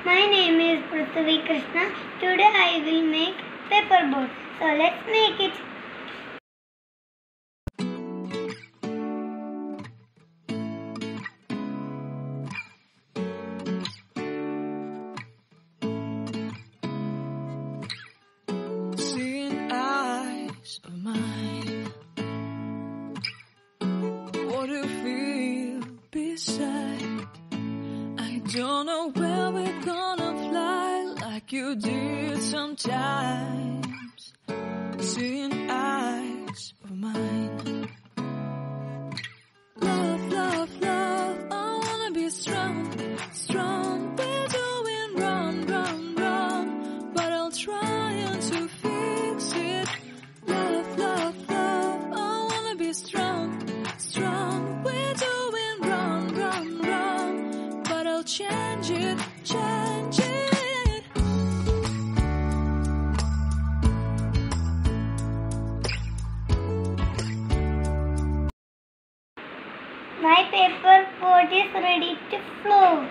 My name is Prithvi Krishna. Today I will make paperboard. So let's make it. Seeing eyes of mine, what do you feel beside? I don't know where we're gonna fly like you did sometimes. Seeing eyes of mine. Love, love, love, I wanna be strong, strong. We're doing wrong, wrong, wrong, but I'll try to fix it. Love, love, love, I wanna be strong, strong. We're doing wrong, wrong, wrong, but I'll change it, change it. My paperboard is ready to flow.